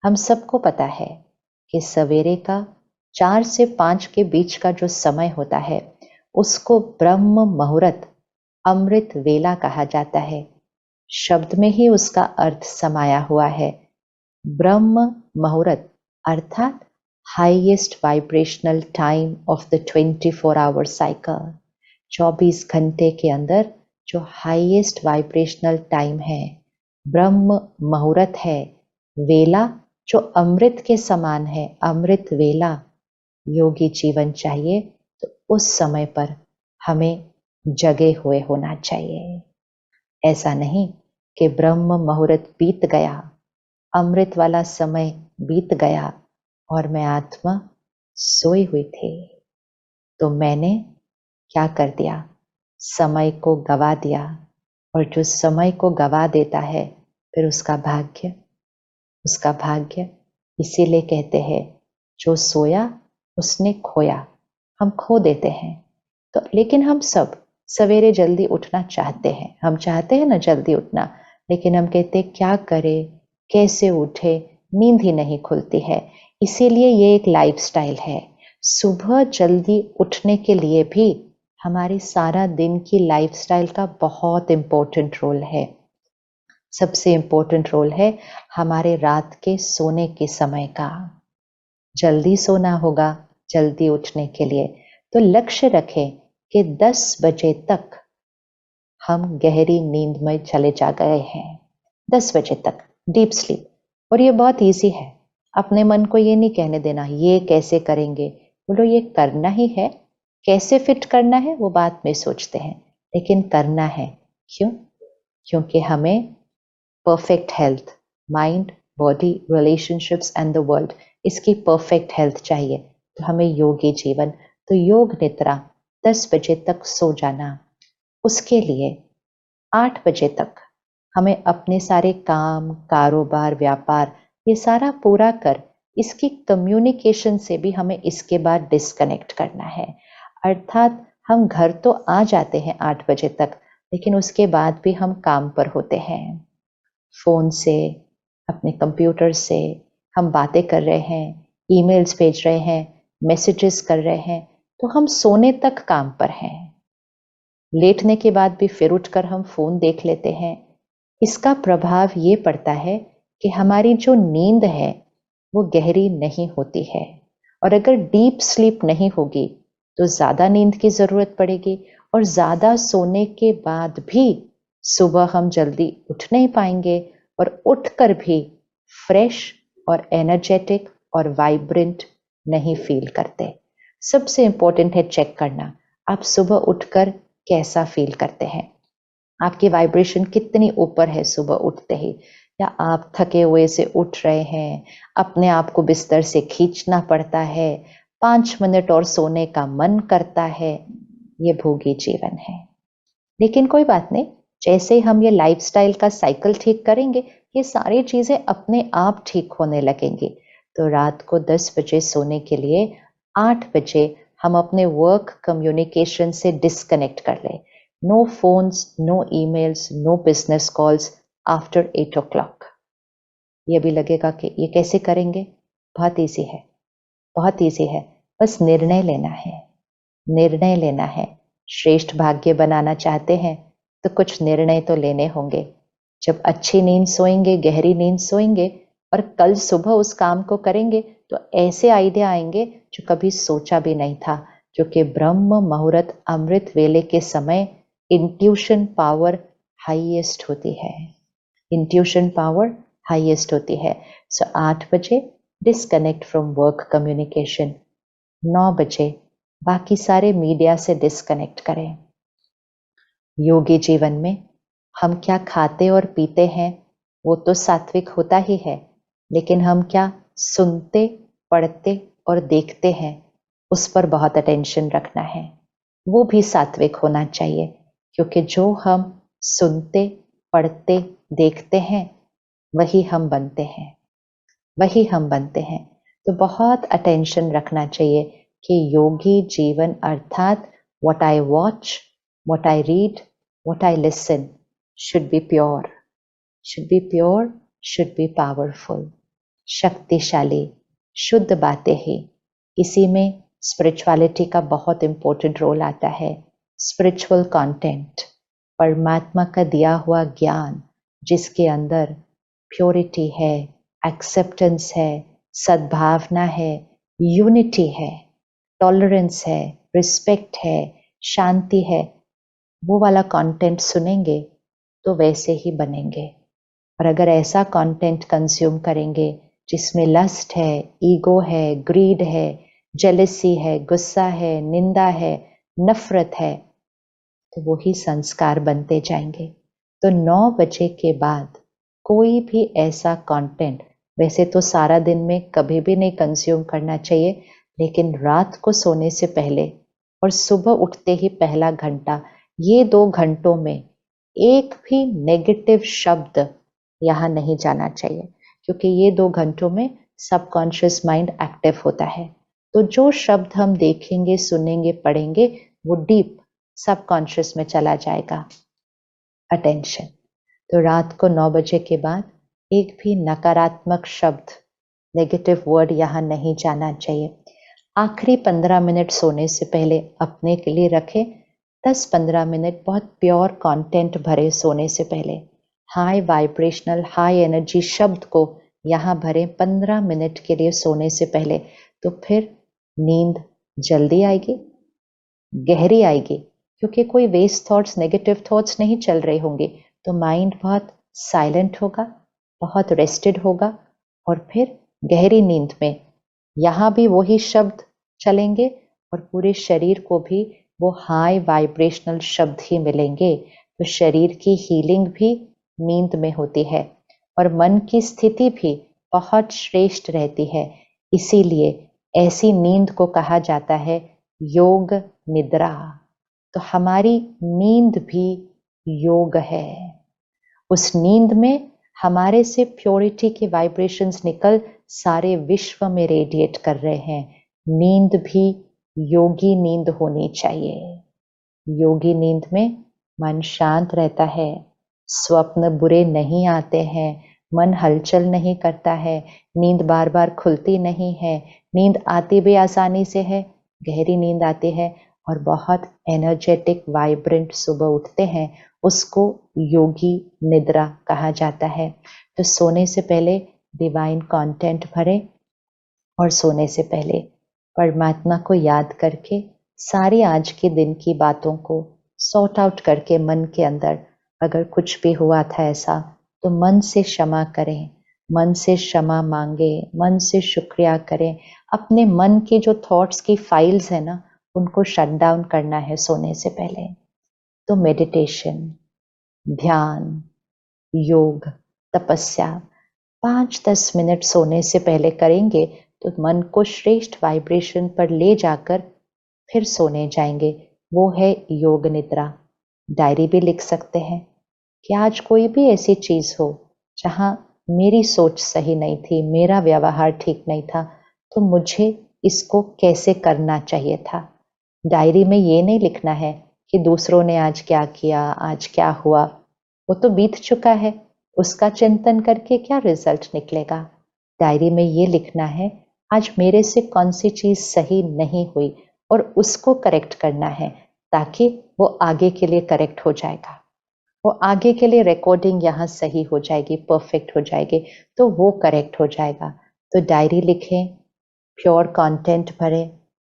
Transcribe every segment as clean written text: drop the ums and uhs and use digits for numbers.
हम सबको पता है कि सवेरे का 4 से 5 के बीच का जो समय होता है उसको ब्रह्म मुहूर्त, अमृत वेला कहा जाता है। शब्द में ही उसका अर्थ समाया हुआ है। ब्रह्म मुहूर्त अर्थात highest vibrational time of the 24 hour cycle. 24 घंटे के अंदर जो हाईएस्ट वाइब्रेशनल टाइम है, ब्रह्म मुहूर्त है, वेला जो अमृत के समान है, अमृत वेला योगी जीवन चाहिए तो उस समय पर हमें जगे हुए होना चाहिए। ऐसा नहीं कि ब्रह्म मुहूर्त बीत गया, अमृत वाला समय बीत गया और मैं आत्मा सोई हुई थी, तो मैंने क्या कर दिया, समय को गवा दिया। और जो समय को गवा देता है फिर उसका भाग्य इसीलिए कहते हैं जो सोया उसने खोया। हम खो देते हैं तो, लेकिन हम सब सवेरे जल्दी उठना चाहते हैं, हम चाहते हैं ना जल्दी उठना, लेकिन हम कहते क्या करें, कैसे उठे, नींद ही नहीं खुलती है। इसीलिए ये एक लाइफस्टाइल है। सुबह जल्दी उठने के लिए भी हमारी सारा दिन की लाइफस्टाइल का बहुत इंपॉर्टेंट रोल है। सबसे इंपॉर्टेंट रोल है हमारे रात के सोने के समय का। जल्दी सोना होगा जल्दी उठने के लिए, तो लक्ष्य रखें कि 10 बजे तक हम गहरी नींद में चले जा गए हैं। 10 बजे तक डीप स्लीप। और ये बहुत इजी है। अपने मन को ये नहीं कहने देना ये कैसे करेंगे, बोलो ये करना ही है। कैसे फिट करना है वो बात में सोचते हैं, लेकिन करना है। क्यों? क्योंकि हमें perfect health, mind, body, relationships and the world, इसकी परफेक्ट हेल्थ चाहिए। तो हमें योगी जीवन, तो योग निद्रा 10 बजे तक सो जाना। उसके लिए 8 बजे तक हमें अपने सारे काम, कारोबार, व्यापार ये सारा पूरा कर इसकी कम्युनिकेशन से भी हमें इसके बाद डिस्कनेक्ट करना है। अर्थात हम घर तो आ जाते हैं 8 बजे तक, लेकिन उसके बाद भी हम काम पर होते हैं। फोन से, अपने कंप्यूटर से हम बातें कर रहे हैं, ईमेल्स भेज रहे हैं, मैसेजेस कर रहे हैं, तो हम सोने तक काम पर हैं। लेटने के बाद भी फिर उठकर हम फोन देख लेते हैं। इसका प्रभाव ये पड़ता है कि हमारी जो नींद है वो गहरी नहीं होती है। और अगर डीप स्लीप नहीं होगी तो ज्यादा नींद की जरूरत पड़ेगी, और ज्यादा सोने के बाद भी सुबह हम जल्दी उठ नहीं पाएंगे, और उठकर भी फ्रेश और एनर्जेटिक और वाइब्रेंट नहीं फील करते। सबसे इंपॉर्टेंट है चेक करना, आप सुबह उठकर कैसा फील करते हैं, आपकी वाइब्रेशन कितनी ऊपर है सुबह उठते ही, या आप थके हुए से उठ रहे हैं, अपने आप को बिस्तर से खींचना पड़ता है, 5 मिनट और सोने का मन करता है। ये भोगी जीवन है। लेकिन कोई बात नहीं, जैसे ही हम ये लाइफस्टाइल का साइकिल ठीक करेंगे ये सारी चीजें अपने आप ठीक होने लगेंगी। तो रात को 10 बजे सोने के लिए 8 बजे हम अपने वर्क कम्युनिकेशन से डिस्कनेक्ट कर लें। No phones, no emails, no business calls after 8 o'clock। ये भी लगेगा कि ये कैसे करेंगे, बहुत ईजी है, बहुत ईजी है। बस निर्णय लेना है, निर्णय लेना है। श्रेष्ठ भाग्य बनाना चाहते हैं तो कुछ निर्णय तो लेने होंगे। जब अच्छी नींद सोएंगे, गहरी नींद सोएंगे और कल सुबह उस काम को करेंगे तो ऐसे आइडिया आएंगे जो कभी सोचा भी नहीं था। जो कि ब्रह्म मुहूर्त अमृत वेले के समय इंट्यूशन पावर हाईएस्ट होती है। इंट्यूशन पावर हाईएस्ट होती है। सो 8 बजे डिस्कनेक्ट फ्रॉम वर्क कम्युनिकेशन। 9 बजे बाकी सारे मीडिया से डिस्कनेक्ट करें। योगी जीवन में हम क्या खाते और पीते हैं वो तो सात्विक होता ही है, लेकिन हम क्या सुनते, पढ़ते और देखते हैं उस पर बहुत अटेंशन रखना है। वो भी सात्विक होना चाहिए, क्योंकि जो हम सुनते, पढ़ते, देखते हैं वही हम बनते हैं, वही हम बनते हैं। तो बहुत अटेंशन रखना चाहिए कि योगी जीवन अर्थात what I watch, what I read, what I listen should be pure, should be pure, should be powerful. शक्तिशाली, शुद्ध बातें ही। इसी में स्पिरिचुअलिटी का बहुत इंपॉर्टेंट रोल आता है। स्पिरिचुअल कंटेंट, परमात्मा का दिया हुआ ज्ञान, जिसके अंदर प्योरिटी है, एक्सेप्टेंस है, सद्भावना है, यूनिटी है, टॉलरेंस है, रिस्पेक्ट है, शांति है, वो वाला कंटेंट सुनेंगे तो वैसे ही बनेंगे। और अगर ऐसा कंटेंट कंज्यूम करेंगे जिसमें लस्ट है, ईगो है, ग्रीड है, जेलसी है, गुस्सा है, निंदा है, नफरत है, तो वही संस्कार बनते जाएंगे। तो 9 बजे के बाद कोई भी ऐसा कंटेंट, वैसे तो सारा दिन में कभी भी नहीं कंज्यूम करना चाहिए, लेकिन रात को सोने से पहले और सुबह उठते ही पहला घंटा, ये 2 घंटों में एक भी नेगेटिव शब्द यहाँ नहीं जाना चाहिए, क्योंकि ये 2 घंटों में सबकॉन्शियस माइंड एक्टिव होता है। तो जो शब्द हम देखेंगे, सुनेंगे, पढ़ेंगे, वो डीप सबकॉन्शियस में चला जाएगा। अटेंशन। तो रात को 9 बजे के बाद एक भी नकारात्मक शब्द, नेगेटिव वर्ड यहाँ नहीं जाना चाहिए। आखिरी 15 मिनट सोने से पहले अपने के लिए रखें। 10-15 मिनट बहुत प्योर कंटेंट भरे सोने से पहले। हाई वाइब्रेशनल, हाई एनर्जी शब्द को यहाँ भरें 15 मिनट के लिए सोने से पहले। तो फिर नींद जल्दी आएगी, गहरी आएगी, क्योंकि कोई वेस्ट थॉट्स, नेगेटिव थॉट्स नहीं चल रहे होंगे। तो माइंड बहुत साइलेंट होगा, बहुत रेस्टेड होगा, और फिर गहरी नींद में यहाँ भी वही शब्द चलेंगे और पूरे शरीर को भी वो हाई वाइब्रेशनल शब्द ही मिलेंगे। तो शरीर की हीलिंग भी नींद में होती है और मन की स्थिति भी बहुत श्रेष्ठ रहती है। इसीलिए ऐसी नींद को कहा जाता है योग निद्रा। तो हमारी नींद भी योग है। उस नींद में हमारे से प्योरिटी के वाइब्रेशंस निकल सारे विश्व में रेडिएट कर रहे हैं। नींद भी योगी नींद होनी चाहिए। योगी नींद में मन शांत रहता है, स्वप्न बुरे नहीं आते हैं, मन हलचल नहीं करता है, नींद बार बार खुलती नहीं है, नींद आती भी आसानी से है, गहरी नींद आती है और बहुत एनर्जेटिक वाइब्रेंट सुबह उठते हैं। उसको योगी निद्रा कहा जाता है। तो सोने से पहले डिवाइन कंटेंट भरें और सोने से पहले परमात्मा को याद करके सारी आज के दिन की बातों को सॉर्ट आउट करके मन के अंदर, अगर कुछ भी हुआ था ऐसा, तो मन से क्षमा करें, मन से क्षमा मांगे, मन से शुक्रिया करें। अपने मन की जो थॉट्स की फाइल्स है ना, उनको शट डाउन करना है सोने से पहले। तो मेडिटेशन, ध्यान, योग, तपस्या 5-10 मिनट सोने से पहले करेंगे तो मन को श्रेष्ठ वाइब्रेशन पर ले जाकर फिर सोने जाएंगे। वो है योग निद्रा। डायरी भी लिख सकते हैं कि आज कोई भी ऐसी चीज हो जहां मेरी सोच सही नहीं थी, मेरा व्यवहार ठीक नहीं था, तो मुझे इसको कैसे करना चाहिए था। डायरी में ये नहीं लिखना है कि दूसरों ने आज क्या किया, आज क्या हुआ, वो तो बीत चुका है, उसका चिंतन करके क्या रिजल्ट निकलेगा। डायरी में ये लिखना है आज मेरे से कौन सी चीज सही नहीं हुई और उसको करेक्ट करना है, ताकि वो आगे के लिए करेक्ट हो जाएगा, वो आगे के लिए रिकॉर्डिंग यहाँ सही हो जाएगी, परफेक्ट हो जाएगी, तो वो करेक्ट हो जाएगा। तो डायरी लिखें, प्योर कंटेंट भरें,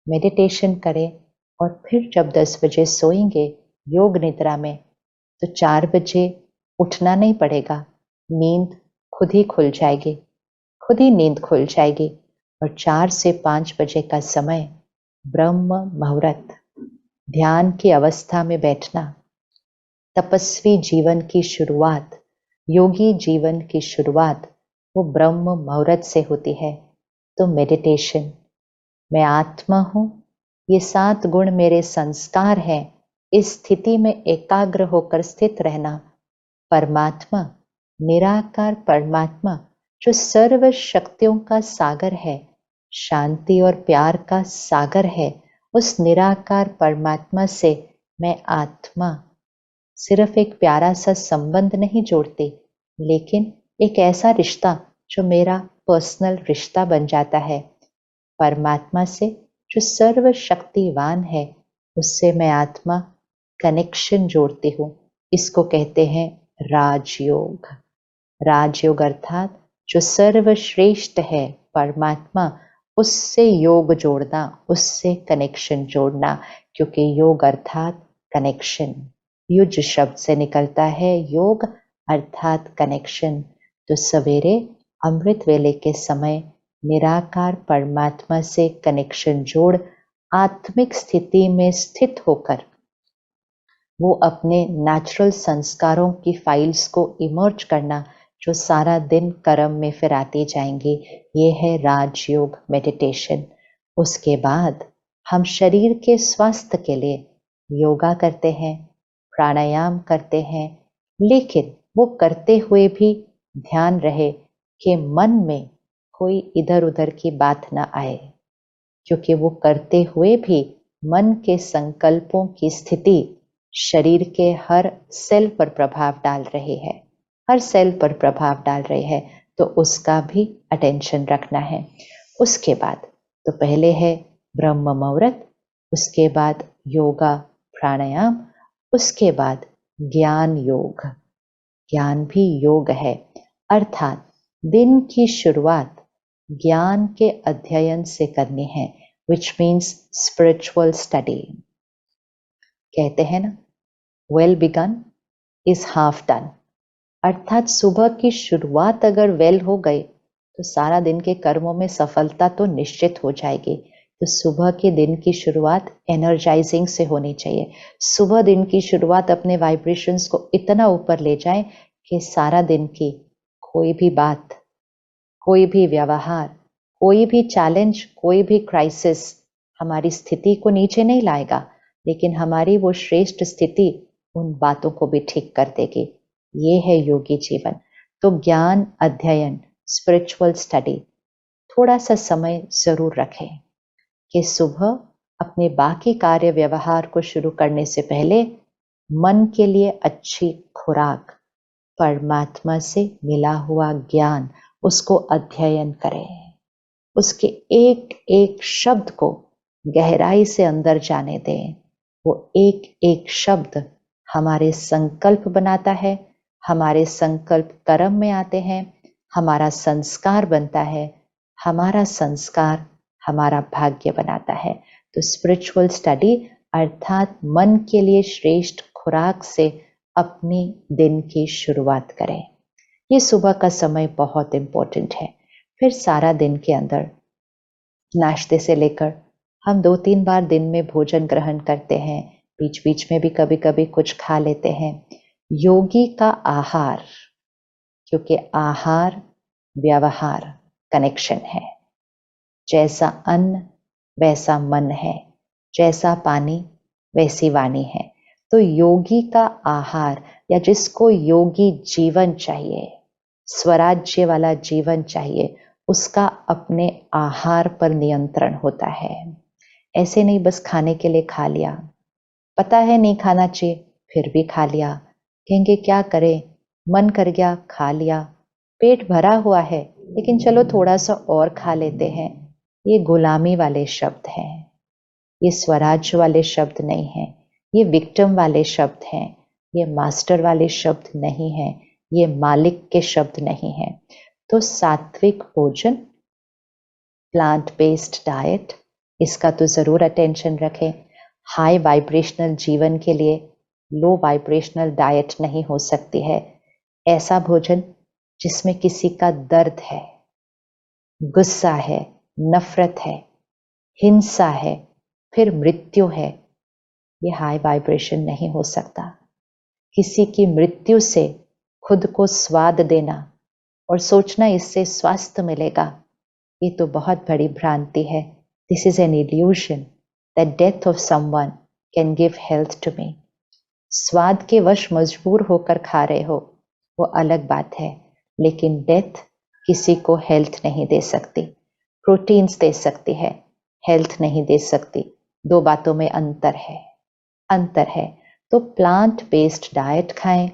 मेडिटेशन करें और फिर जब 10 बजे सोएंगे योग निद्रा में, तो 4 बजे उठना नहीं पड़ेगा, नींद खुद ही खुल जाएगी, खुद ही नींद खुल जाएगी। और 4 से 5 बजे का समय ब्रह्म मुहूर्त, ध्यान की अवस्था में बैठना, तपस्वी जीवन की शुरुआत, योगी जीवन की शुरुआत वो ब्रह्म मुहूर्त से होती है। तो मेडिटेशन, मैं आत्मा हूं, ये 7 गुण मेरे संस्कार हैं, इस स्थिति में एकाग्र होकर स्थित रहना। परमात्मा, निराकार परमात्मा जो सर्व शक्तियों का सागर है, शांति और प्यार का सागर है, उस निराकार परमात्मा से मैं आत्मा सिर्फ एक प्यारा सा संबंध नहीं जोड़ती, लेकिन एक ऐसा रिश्ता जो मेरा पर्सनल रिश्ता बन जाता है। परमात्मा से जो सर्वशक्तिवान है उससे मैं आत्मा कनेक्शन जोड़ती हूँ। इसको कहते हैं राजयोग। राजयोग अर्थात जो सर्वश्रेष्ठ है परमात्मा, उससे योग जोड़ना, उससे कनेक्शन जोड़ना, क्योंकि योग अर्थात कनेक्शन। युज शब्द से निकलता है योग अर्थात कनेक्शन। तो सवेरे अमृत वेले के समय निराकार परमात्मा से कनेक्शन जोड़ आत्मिक स्थिति में स्थित होकर वो अपने नेचुरल संस्कारों की फाइल्स को इमर्ज करना, जो सारा दिन कर्म में फिर आते जाएंगे, ये है राजयोग मेडिटेशन। उसके बाद हम शरीर के स्वास्थ्य के लिए योगा करते हैं, प्राणायाम करते हैं, लेकिन वो करते हुए भी ध्यान रहे कि मन में कोई इधर उधर की बात ना आए, क्योंकि वो करते हुए भी मन के संकल्पों की स्थिति शरीर के हर सेल पर प्रभाव डाल रही है, हर सेल पर प्रभाव डाल रही है, तो उसका भी अटेंशन रखना है। उसके बाद तो पहले है ब्रह्म मुहूर्त, उसके बाद योगा प्राणायाम, उसके बाद ज्ञान योग। ज्ञान भी योग है, अर्थात दिन की शुरुआत ज्ञान के अध्ययन से करनी है, विच मीन्स स्पिरिचुअल स्टडी। कहते हैं ना, well begun is half done, अर्थात सुबह की शुरुआत अगर वेल हो गई तो सारा दिन के कर्मों में सफलता तो निश्चित हो जाएगी। तो सुबह के दिन की शुरुआत एनर्जाइजिंग से होनी चाहिए। सुबह दिन की शुरुआत अपने वाइब्रेशंस को इतना ऊपर ले जाए कि सारा दिन की कोई भी बात, कोई भी व्यवहार, कोई भी चैलेंज, कोई भी क्राइसिस हमारी स्थिति को नीचे नहीं लाएगा, लेकिन हमारी वो श्रेष्ठ स्थिति उन बातों को भी ठीक कर देगी। ये है योगी जीवन। तो ज्ञान अध्ययन, स्पिरिचुअल स्टडी, थोड़ा सा समय जरूर रखें कि सुबह अपने बाकी कार्य व्यवहार को शुरू करने से पहले मन के लिए अच्छी खुराक, परमात्मा से मिला हुआ ज्ञान, उसको अध्ययन करें, उसके एक एक शब्द को गहराई से अंदर जाने दें। वो एक एक शब्द हमारे संकल्प बनाता है, हमारे संकल्प कर्म में आते हैं, हमारा संस्कार बनता है, हमारा संस्कार हमारा भाग्य बनाता है। तो स्पिरिचुअल स्टडी अर्थात मन के लिए श्रेष्ठ खुराक से अपनी दिन की शुरुआत करें। ये सुबह का समय बहुत इंपॉर्टेंट है। फिर सारा दिन के अंदर नाश्ते से लेकर हम 2-3 बार दिन में भोजन ग्रहण करते हैं, बीच बीच में भी कभी कभी कुछ खा लेते हैं। योगी का आहार, क्योंकि आहार व्यवहार कनेक्शन है। जैसा अन्न वैसा मन है, जैसा पानी वैसी वाणी है। तो योगी का आहार, या जिसको योगी जीवन चाहिए, स्वराज्य वाला जीवन चाहिए, उसका अपने आहार पर नियंत्रण होता है। ऐसे नहीं बस खाने के लिए खा लिया, पता है नहीं खाना चाहिए फिर भी खा लिया, कहेंगे क्या करें, मन कर गया खा लिया, पेट भरा हुआ है लेकिन चलो थोड़ा सा और खा लेते हैं। ये गुलामी वाले शब्द हैं, ये स्वराज्य वाले शब्द नहीं हैं, ये विक्टिम वाले शब्द हैं, ये मास्टर वाले शब्द नहीं हैं, ये मालिक के शब्द नहीं हैं। तो सात्विक भोजन, प्लांट बेस्ड डाइट, इसका तो जरूर अटेंशन रखें। हाई वाइब्रेशनल जीवन के लिए लो वाइब्रेशनल डाइट नहीं हो सकती है। ऐसा भोजन जिसमें किसी का दर्द है, गुस्सा है, नफरत है, हिंसा है, फिर मृत्यु है, ये हाई वाइब्रेशन नहीं हो सकता। किसी की मृत्यु से खुद को स्वाद देना और सोचना इससे स्वास्थ्य मिलेगा, ये तो बहुत बड़ी भ्रांति है। This is an illusion that death of someone can give health to me. स्वाद के वश मजबूर होकर खा रहे हो वो अलग बात है, लेकिन डेथ किसी को हेल्थ नहीं दे सकती। प्रोटीन्स दे सकती है, हेल्थ नहीं दे सकती। दो बातों में अंतर है, अंतर है। तो प्लांट बेस्ड डाइट खाएं,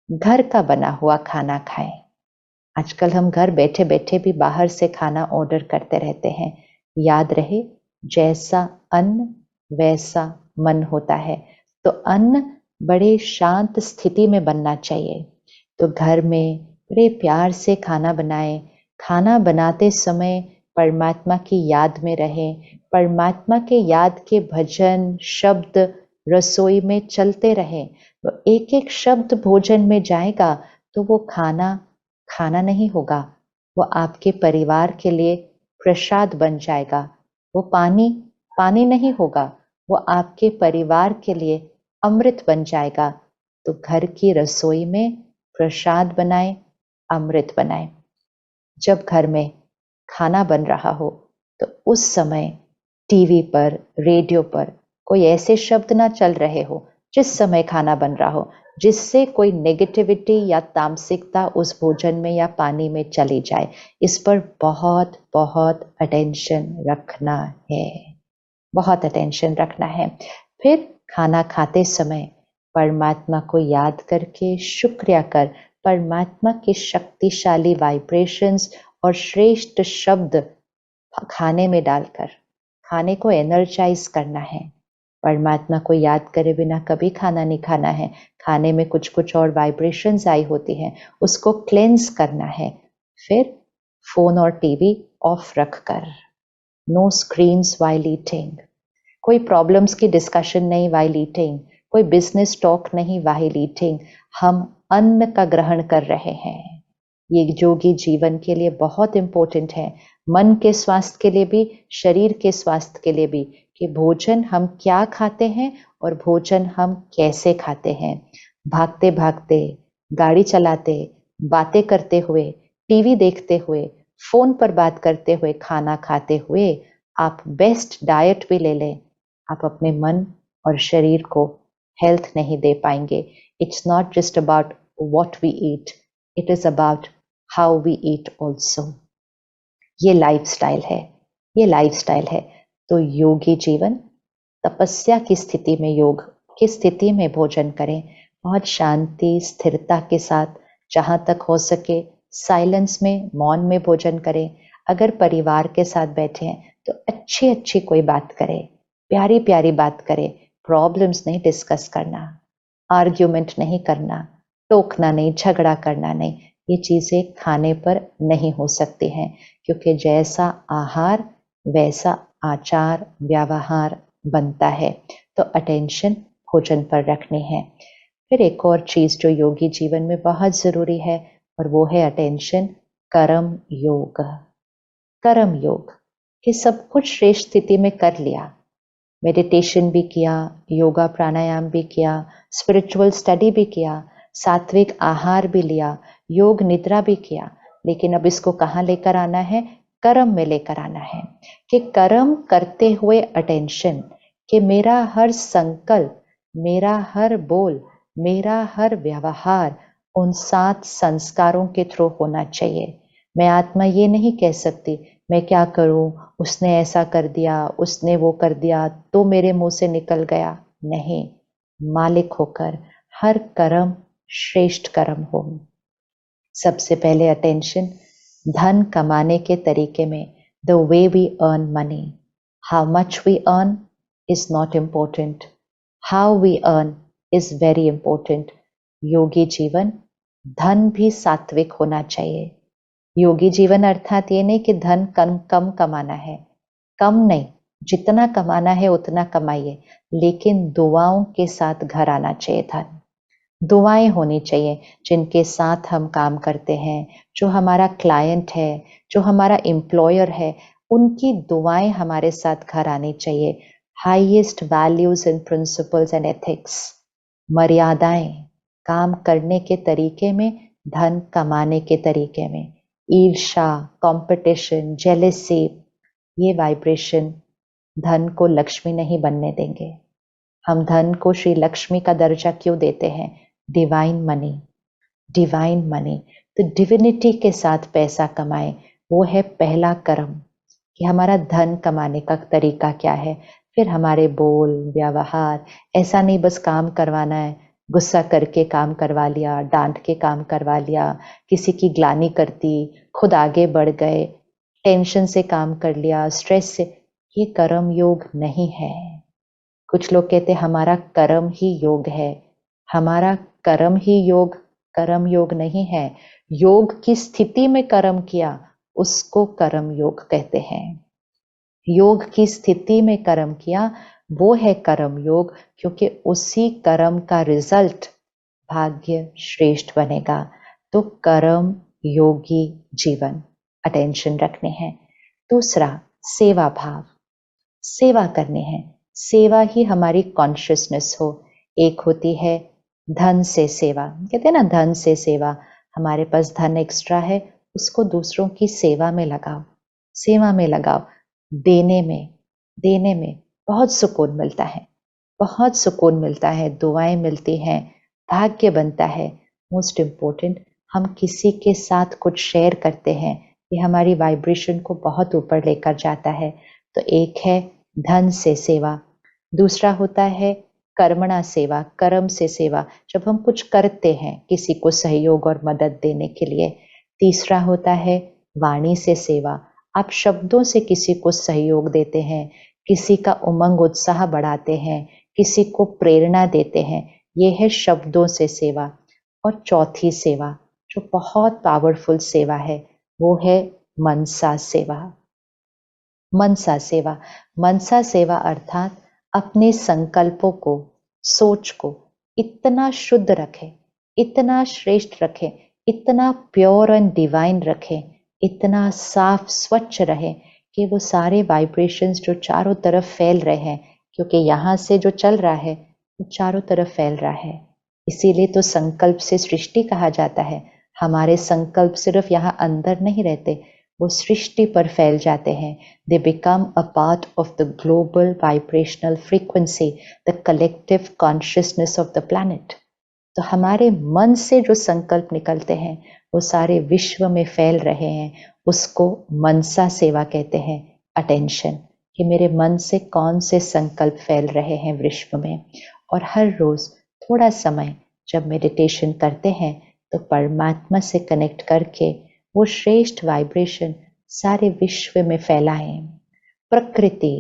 घर का बना हुआ खाना खाएं, आजकल हम घर बैठे बैठे भी बाहर से खाना ऑर्डर करते रहते हैं। याद रहे, जैसा अन्न वैसा मन होता है। तो अन्न बड़े शांत स्थिति में बनना चाहिए। तो घर में बड़े प्यार से खाना बनाएं। खाना बनाते समय परमात्मा की याद में रहें। परमात्मा के याद के भजन शब्द रसोई में चलते रहें। तो एक एक शब्द भोजन में जाएगा तो वो खाना खाना नहीं होगा, वो आपके परिवार के लिए प्रसाद बन जाएगा। वो पानी पानी नहीं होगा, वो आपके परिवार के लिए अमृत बन जाएगा। तो घर की रसोई में प्रसाद बनाएं, अमृत बनाएं। जब घर में खाना बन रहा हो तो उस समय टीवी पर, रेडियो पर कोई ऐसे शब्द ना चल रहे हो जिस समय खाना बन रहा हो, जिससे कोई नेगेटिविटी या तामसिकता उस भोजन में या पानी में चली जाए। इस पर बहुत बहुत अटेंशन रखना है, बहुत अटेंशन रखना है। फिर खाना खाते समय परमात्मा को याद करके शुक्रिया कर, परमात्मा के शक्तिशाली वाइब्रेशंस और श्रेष्ठ शब्द खाने में डालकर खाने को एनर्जाइज करना है। परमात्मा को याद करे बिना कभी खाना नहीं खाना है। खाने में कुछ कुछ और वाइब्रेशंस आई होती हैं, उसको क्लेंस करना है। फिर फोन और टीवी ऑफ रखकर, नो स्क्रीन्स वाइल ईटिंग, कोई प्रॉब्लम्स की डिस्कशन नहीं वाइल ईटिंग, कोई बिजनेस टॉक नहीं वाइल ईटिंग। हम अन्न का ग्रहण कर रहे हैं। ये योगी जीवन के लिए बहुत इंपॉर्टेंट है, मन के स्वास्थ्य के लिए भी, शरीर के स्वास्थ्य के लिए भी, कि भोजन हम क्या खाते हैं और भोजन हम कैसे खाते हैं। भागते भागते, गाड़ी चलाते, बातें करते हुए, टीवी देखते हुए, फोन पर बात करते हुए, खाना खाते हुए आप बेस्ट डाइट भी ले लें, आप अपने मन और शरीर को हेल्थ नहीं दे पाएंगे। It's not just about what we eat, it is about how we eat also. ये लाइफस्टाइल है, ये लाइफस्टाइल है। तो योगी जीवन, तपस्या की स्थिति में, योग की स्थिति में भोजन करें। बहुत शांति स्थिरता के साथ, जहां तक हो सके साइलेंस में, मौन में भोजन करें। अगर परिवार के साथ बैठे हैं तो अच्छी अच्छी कोई बात करें, प्यारी प्यारी बात करें। प्रॉब्लम्स नहीं डिस्कस करना, आर्ग्यूमेंट नहीं करना, टोकना नहीं, झगड़ा करना नहीं। ये चीजें खाने पर नहीं हो सकती हैं, क्योंकि जैसा आहार वैसा आचार व्यवहार बनता है। तो अटेंशन भोजन पर रखनी है। फिर एक और चीज जो योगी जीवन में बहुत जरूरी है, और वो है अटेंशन, कर्म योग। कर्म योग कि सब कुछ श्रेष्ठ स्थिति में कर लिया, मेडिटेशन भी किया, योगा प्राणायाम भी किया, स्पिरिचुअल स्टडी भी किया, सात्विक आहार भी लिया, योग निद्रा भी किया, लेकिन अब इसको कहाँ लेकर आना है? कर्म में लेकर आना है। कि कर्म करते हुए अटेंशन, कि मेरा हर संकल्प, मेरा हर बोल, मेरा हर व्यवहार उन 7 संस्कारों के थ्रू होना चाहिए। मैं आत्मा ये नहीं कह सकती मैं क्या करूं, उसने ऐसा कर दिया, उसने वो कर दिया तो मेरे मुंह से निकल गया। नहीं, मालिक होकर हर कर्म श्रेष्ठ कर्म हो। सबसे पहले अटेंशन धन कमाने के तरीके में, the way we earn money. How much we earn is not important, how we earn is very important. योगी जीवन, धन भी सात्विक होना चाहिए। योगी जीवन अर्थात ये नहीं कि धन कम कम कमाना है, कम नहीं, जितना कमाना है उतना कमाइए, लेकिन दुआओं के साथ घर आना चाहिए धन। दुआएं होनी चाहिए जिनके साथ हम काम करते हैं, जो हमारा क्लाइंट है, जो हमारा एम्प्लॉयर है, उनकी दुआएं हमारे साथ घर आनी चाहिए। Highest values and principles and ethics, मर्यादाएं, काम करने के तरीके में, धन कमाने के तरीके में। ईर्षा, कंपटीशन, जेलेसी, ये वाइब्रेशन धन को लक्ष्मी नहीं बनने देंगे। हम धन को श्री लक्ष्मी का दर्जा क्यों देते हैं? Divine money, divine money. तो डिविनिटी के साथ पैसा कमाएं, वो है पहला कर्म, कि हमारा धन कमाने का तरीका क्या है। फिर हमारे बोल व्यवहार, ऐसा नहीं बस काम करवाना है, गुस्सा करके काम करवा लिया, डांट के काम करवा लिया, किसी की ग्लानि करती, खुद आगे बढ़ गए, टेंशन से काम कर लिया, स्ट्रेस से, ये कर्म योग नहीं है। कुछ लोग कहते हमारा कर्म ही योग है। हमारा कर्म ही योग, कर्म योग नहीं है। योग की स्थिति में कर्म किया, उसको कर्म योग कहते हैं। योग की स्थिति में कर्म किया, वो है कर्म योग, क्योंकि उसी कर्म का रिजल्ट भाग्य श्रेष्ठ बनेगा। तो कर्म योगी जीवन, अटेंशन रखने हैं। दूसरा, सेवा भाव, सेवा करने हैं। सेवा ही हमारी कॉन्शियसनेस हो। एक होती है धन से सेवा, कहते हैं ना धन से सेवा, हमारे पास धन एक्स्ट्रा है, उसको दूसरों की सेवा में लगाओ, सेवा में लगाओ। देने में बहुत सुकून मिलता है, बहुत सुकून मिलता है, दुआएं मिलती हैं, भाग्य बनता है। मोस्ट इम्पोर्टेंट, हम किसी के साथ कुछ शेयर करते हैं, ये हमारी वाइब्रेशन को बहुत ऊपर लेकर जाता है। तो एक है धन से सेवा, दूसरा होता है कर्मणा सेवा, कर्म से सेवा, जब हम कुछ करते हैं किसी को सहयोग और मदद देने के लिए। तीसरा होता है वाणी से सेवा, आप शब्दों से किसी को सहयोग देते हैं, किसी का उमंग उत्साह बढ़ाते हैं, किसी को प्रेरणा देते हैं, ये है शब्दों से सेवा। और चौथी सेवा जो बहुत पावरफुल सेवा है, वो है मनसा सेवा। मनसा सेवा, मनसा सेवा अर्थात अपने संकल्पों को, सोच को इतना शुद्ध रखें, इतना श्रेष्ठ रखें, इतना प्योर एंड डिवाइन रखें, इतना साफ स्वच्छ रहे कि वो सारे वाइब्रेशंस जो चारों तरफ फैल रहे हैं, क्योंकि यहाँ से जो चल रहा है वो चारों तरफ फैल रहा है। इसीलिए तो संकल्प से सृष्टि कहा जाता है। हमारे संकल्प सिर्फ यहाँ अंदर नहीं रहते, वो सृष्टि पर फैल जाते हैं। They become a part of the global vibrational frequency, the collective consciousness of the planet. तो हमारे मन से जो संकल्प निकलते हैं वो सारे विश्व में फैल रहे हैं, उसको मनसा सेवा कहते हैं। अटेंशन कि मेरे मन से कौन से संकल्प फैल रहे हैं विश्व में। और हर रोज थोड़ा समय जब मेडिटेशन करते हैं तो परमात्मा से कनेक्ट करके वो श्रेष्ठ वाइब्रेशन सारे विश्व में फैलाएं। प्रकृति,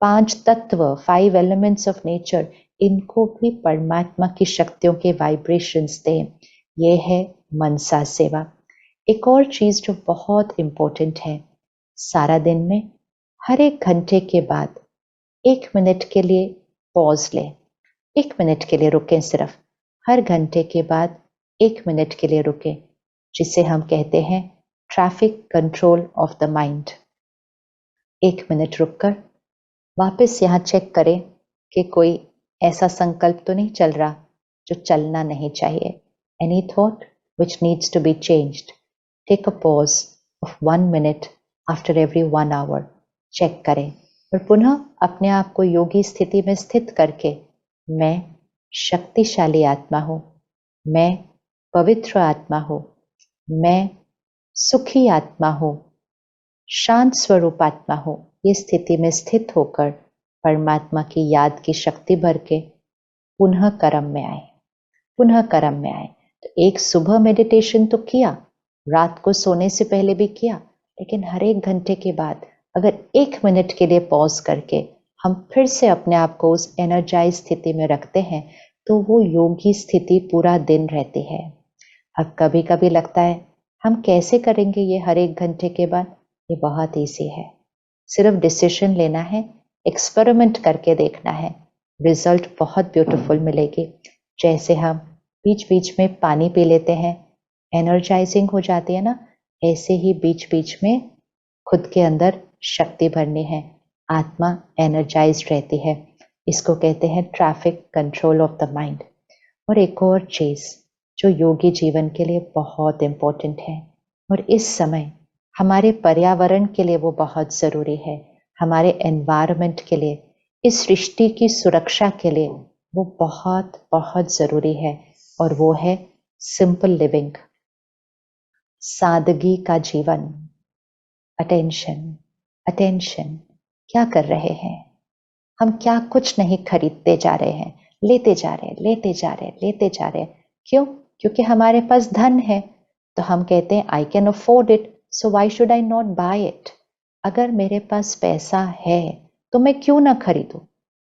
5 तत्व, 5 एलिमेंट्स ऑफ नेचर, इनको भी परमात्मा की शक्तियों के वाइब्रेशंस दें। ये है मनसा सेवा। एक और चीज जो बहुत इंपॉर्टेंट है, सारा दिन में हर 1 घंटे के बाद 1 मिनट के लिए पॉज लें, 1 मिनट के लिए रुकें, सिर्फ हर घंटे के बाद 1 मिनट के लिए रुकें, जिसे हम कहते हैं traffic control of the mind. 1 minute रुककर वापस यहाँ चेक करें कि कोई ऐसा संकल्प तो नहीं चल रहा जो चलना नहीं चाहिए। Any thought which needs to be changed, take a pause of 1 minute after every 1 hour, check करें और पुनः अपने आप को योगी स्थिति में स्थित करके, मैं शक्तिशाली आत्मा हूँ, मैं पवित्र आत्मा हूँ, मैं सुखी आत्मा हूँ, शांत स्वरूप आत्मा हूँ, ये स्थिति में स्थित होकर परमात्मा की याद की शक्ति भर के पुनः कर्म में आए, पुनः कर्म में आए। तो एक सुबह मेडिटेशन तो किया, रात को सोने से पहले भी किया, लेकिन हर 1 घंटे के बाद अगर 1 मिनट के लिए पॉज करके हम फिर से अपने आप को उस एनर्जाइज स्थिति में रखते हैं तो वो योगी स्थिति पूरा दिन रहती है। अब कभी कभी लगता है हम कैसे करेंगे ये हर 1 घंटे के बाद? ये बहुत ईजी है, सिर्फ डिसीजन लेना है, एक्सपेरिमेंट करके देखना है, रिजल्ट बहुत ब्यूटीफुल मिलेगी। जैसे हम बीच बीच में पानी पी लेते हैं, एनर्जाइजिंग हो जाती है ना, ऐसे ही बीच बीच में खुद के अंदर शक्ति भरनी है, आत्मा एनर्जाइज रहती है। इसको कहते हैं traffic control of the mind. और एक और चीज जो योगी जीवन के लिए बहुत इंपॉर्टेंट है और इस समय हमारे पर्यावरण के लिए वो बहुत जरूरी है, हमारे एनवायरनमेंट के लिए, इस सृष्टि की सुरक्षा के लिए वो बहुत बहुत जरूरी है, और वो है सिंपल लिविंग, सादगी का जीवन। अटेंशन, अटेंशन, क्या कर रहे हैं हम? क्या कुछ नहीं खरीदते जा रहे हैं, लेते जा रहे, लेते जा रहे, लेते जा रहे। क्यों? क्योंकि हमारे पास धन है, तो हम कहते हैं I can afford it, so why should I not buy it. अगर मेरे पास पैसा है तो मैं क्यों ना खरीदूं?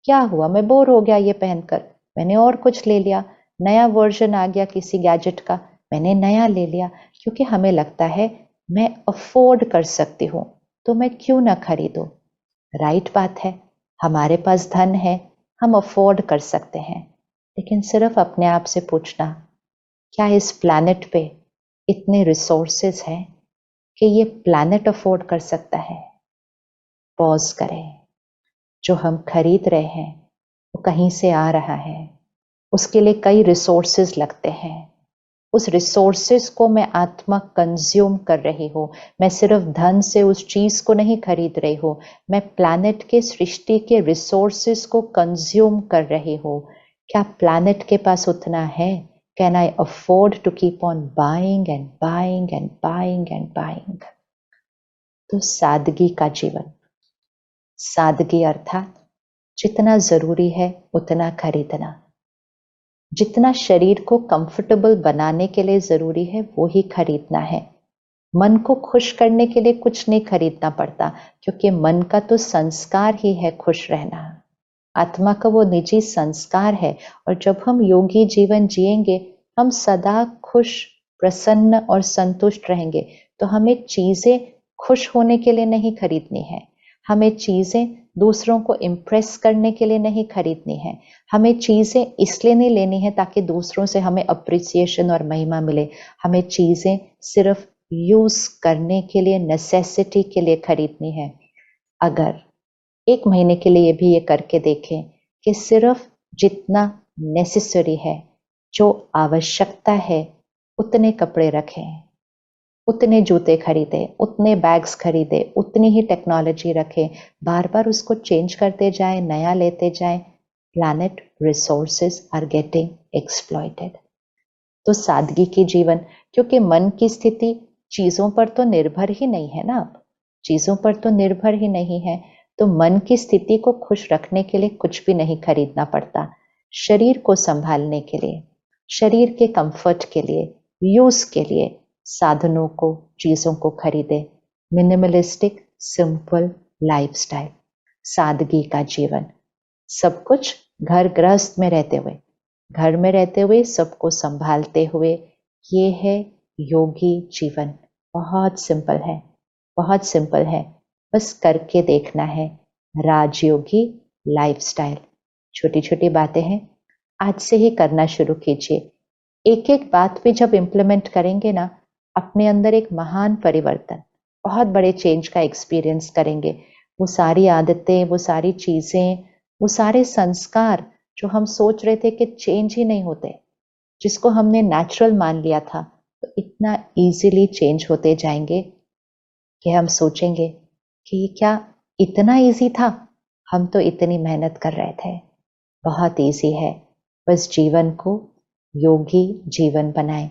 क्या हुआ, मैं बोर हो गया ये पहनकर, मैंने और कुछ ले लिया, नया वर्जन आ गया किसी गैजेट का, मैंने नया ले लिया, क्योंकि हमें लगता है मैं अफोर्ड कर सकती हूं, तो मैं क्यों ना खरीदूं। राइट बात है, हमारे पास धन है, हम अफोर्ड कर सकते हैं, लेकिन सिर्फ अपने आप से पूछना, क्या इस प्लैनेट पे इतने रिसोर्सेज हैं कि ये प्लैनेट अफोर्ड कर सकता है? पॉज करें। जो हम खरीद रहे हैं वो कहीं से आ रहा है, उसके लिए कई रिसोर्सेज लगते हैं। उस रिसोर्सेज को मैं आत्मा कंज्यूम कर रही हूँ। मैं सिर्फ धन से उस चीज को नहीं खरीद रही हूँ, मैं प्लैनेट के सृष्टि के रिसोर्सेज को कंज्यूम कर रही हूँ। क्या प्लैनेट के पास उतना है? Can I afford to keep on buying and buying and buying and buying? तो सादगी का जीवन, सादगी अर्थात जितना जरूरी है उतना खरीदना, जितना शरीर को कंफर्टेबल बनाने के लिए जरूरी है वो ही खरीदना है। मन को खुश करने के लिए कुछ नहीं खरीदना पड़ता, क्योंकि मन का तो संस्कार ही है खुश रहना। आत्मा का वो निजी संस्कार है, और जब हम योगी जीवन जिएंगे, हम सदा खुश, प्रसन्न और संतुष्ट रहेंगे। तो हमें चीजें खुश होने के लिए नहीं खरीदनी है, हमें चीजें दूसरों को इम्प्रेस करने के लिए नहीं खरीदनी है, हमें चीजें इसलिए नहीं लेनी है ताकि दूसरों से हमें अप्रिसिएशन और महिमा मिले। हमें चीजें सिर्फ यूज करने के लिए, नेसेसिटी के लिए खरीदनी है। अगर 1 महीने के लिए भी ये करके देखें कि सिर्फ जितना नेसेसरी है, जो आवश्यकता है, उतने कपड़े रखें, उतने जूते खरीदे, उतने बैग्स खरीदे, उतनी ही टेक्नोलॉजी रखें, बार बार उसको चेंज करते जाएं, नया लेते जाएं, planet resources are getting exploited. तो सादगी की जीवन, क्योंकि मन की स्थिति चीजों पर तो निर्भर ही नहीं है ना, चीजों पर तो निर्भर ही नहीं है, तो मन की स्थिति को खुश रखने के लिए कुछ भी नहीं खरीदना पड़ता। शरीर को संभालने के लिए, शरीर के कंफर्ट के लिए, यूज के लिए साधनों को, चीजों को खरीदे। मिनिमलिस्टिक सिंपल लाइफस्टाइल, सादगी का जीवन, सब कुछ घर गृहस्थ में रहते हुए, घर में रहते हुए सबको संभालते हुए, ये है योगी जीवन। बहुत सिंपल है, बहुत सिंपल है, बस करके देखना है। राजयोगी लाइफस्टाइल, छोटी छोटी बातें हैं, आज से ही करना शुरू कीजिए। एक एक बात भी जब इम्प्लीमेंट करेंगे ना, अपने अंदर एक महान परिवर्तन, बहुत बड़े चेंज का एक्सपीरियंस करेंगे। वो सारी आदतें, वो सारी चीजें, वो सारे संस्कार जो हम सोच रहे थे कि चेंज ही नहीं होते, जिसको हमने नेचुरल मान लिया था, तो इतना इजीली चेंज होते जाएंगे कि हम सोचेंगे कि ये क्या इतना इजी था, हम तो इतनी मेहनत कर रहे थे। बहुत इजी है, बस जीवन को योगी जीवन बनाएं।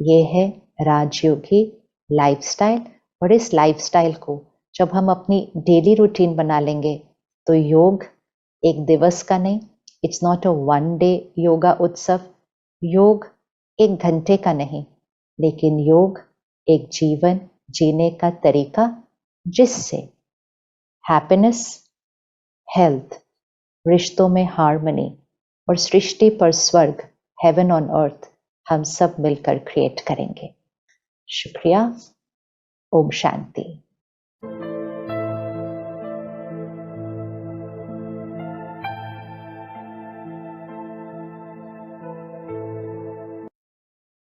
ये है राजयोगी लाइफस्टाइल, और इस लाइफस्टाइल को जब हम अपनी डेली रूटीन बना लेंगे, तो योग एक दिवस का नहीं, it's not a 1 day yoga उत्सव, योग 1 घंटे का नहीं, लेकिन योग एक जीवन जीने का तरीका, जिससे हैप्पीनेस, हेल्थ, रिश्तों में हार्मनी और सृष्टि पर स्वर्ग, हेवन ऑन अर्थ, हम सब मिलकर क्रिएट करेंगे। शुक्रिया। ओम शांति।